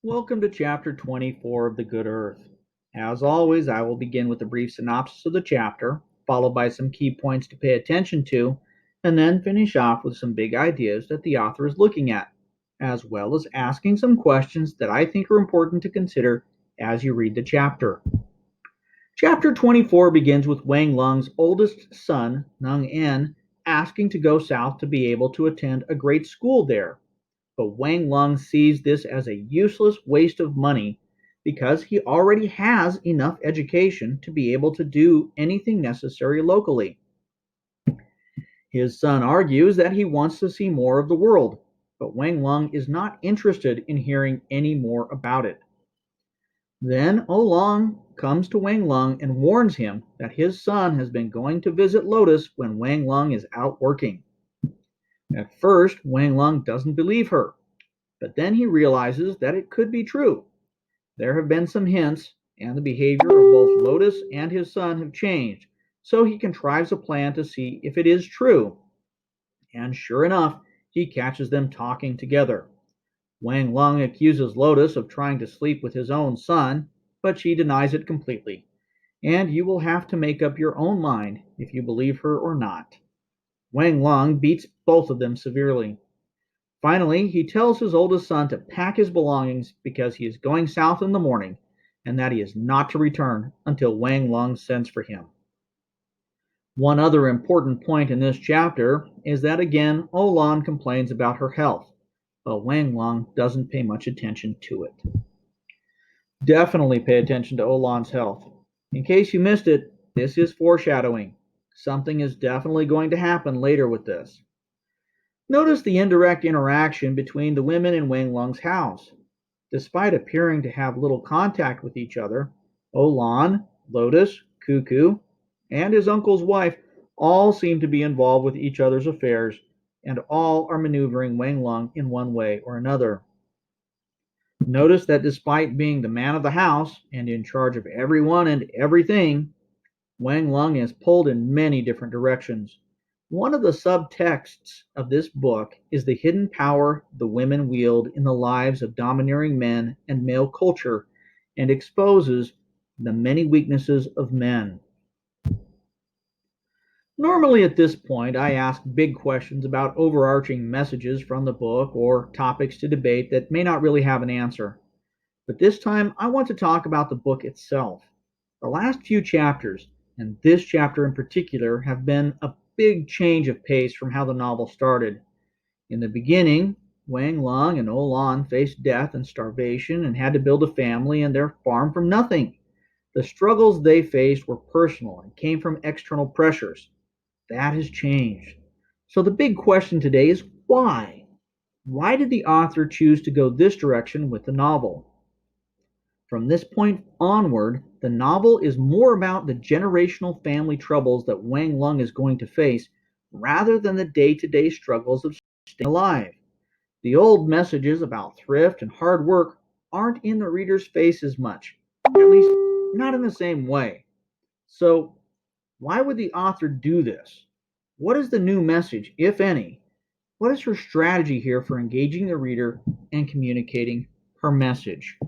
Welcome to Chapter 24 of The Good Earth. As always, I will begin with a brief synopsis of the chapter, followed by some key points to pay attention to, and then finish off with some big ideas that the author is looking at, as well as asking some questions that I think are important to consider as you read the chapter. Chapter 24 begins with Wang Lung's oldest son, Nung En, asking to go south to be able to attend a great school there. But Wang Lung sees this as a useless waste of money because he already has enough education to be able to do anything necessary locally. His son argues that he wants to see more of the world, but Wang Lung is not interested in hearing any more about it. Then Oolong comes to Wang Lung and warns him that his son has been going to visit Lotus when Wang Lung is out working. At first, Wang Lung doesn't believe her, but then he realizes that it could be true. There have been some hints, and the behavior of both Lotus and his son have changed, so he contrives a plan to see if it is true. And sure enough, he catches them talking together. Wang Lung accuses Lotus of trying to sleep with his own son, but she denies it completely. And you will have to make up your own mind if you believe her or not. Wang Lung beats both of them severely. Finally, he tells his oldest son to pack his belongings because he is going south in the morning and that he is not to return until Wang Lung sends for him. One other important point in this chapter is that again Olan complains about her health, but Wang Lung doesn't pay much attention to it. Definitely pay attention to Olan's health. In case you missed it, this is foreshadowing. Something is definitely going to happen later with this. Notice the indirect interaction between the women in Wang Lung's house. Despite appearing to have little contact with each other, Olan, Lotus, Cuckoo, and his uncle's wife all seem to be involved with each other's affairs, and all are maneuvering Wang Lung in one way or another. Notice that despite being the man of the house and in charge of everyone and everything, Wang Lung is pulled in many different directions. One of the subtexts of this book is the hidden power the women wield in the lives of domineering men and male culture and exposes the many weaknesses of men. Normally, at this point, I ask big questions about overarching messages from the book or topics to debate that may not really have an answer. But this time, I want to talk about the book itself. The last few chapters, and this chapter in particular, have been a big change of pace from how the novel started. In the beginning, Wang Lung and Olan faced death and starvation and had to build a family and their farm from nothing. The struggles they faced were personal and came from external pressures. That has changed. So the big question today is why? Why did the author choose to go this direction with the novel? From this point onward, the novel is more about the generational family troubles that Wang Lung is going to face rather than the day to day struggles of staying alive. The old messages about thrift and hard work aren't in the reader's face as much, at least not in the same way. So, why would the author do this? What is the new message, if any? What is her strategy here for engaging the reader and communicating her message?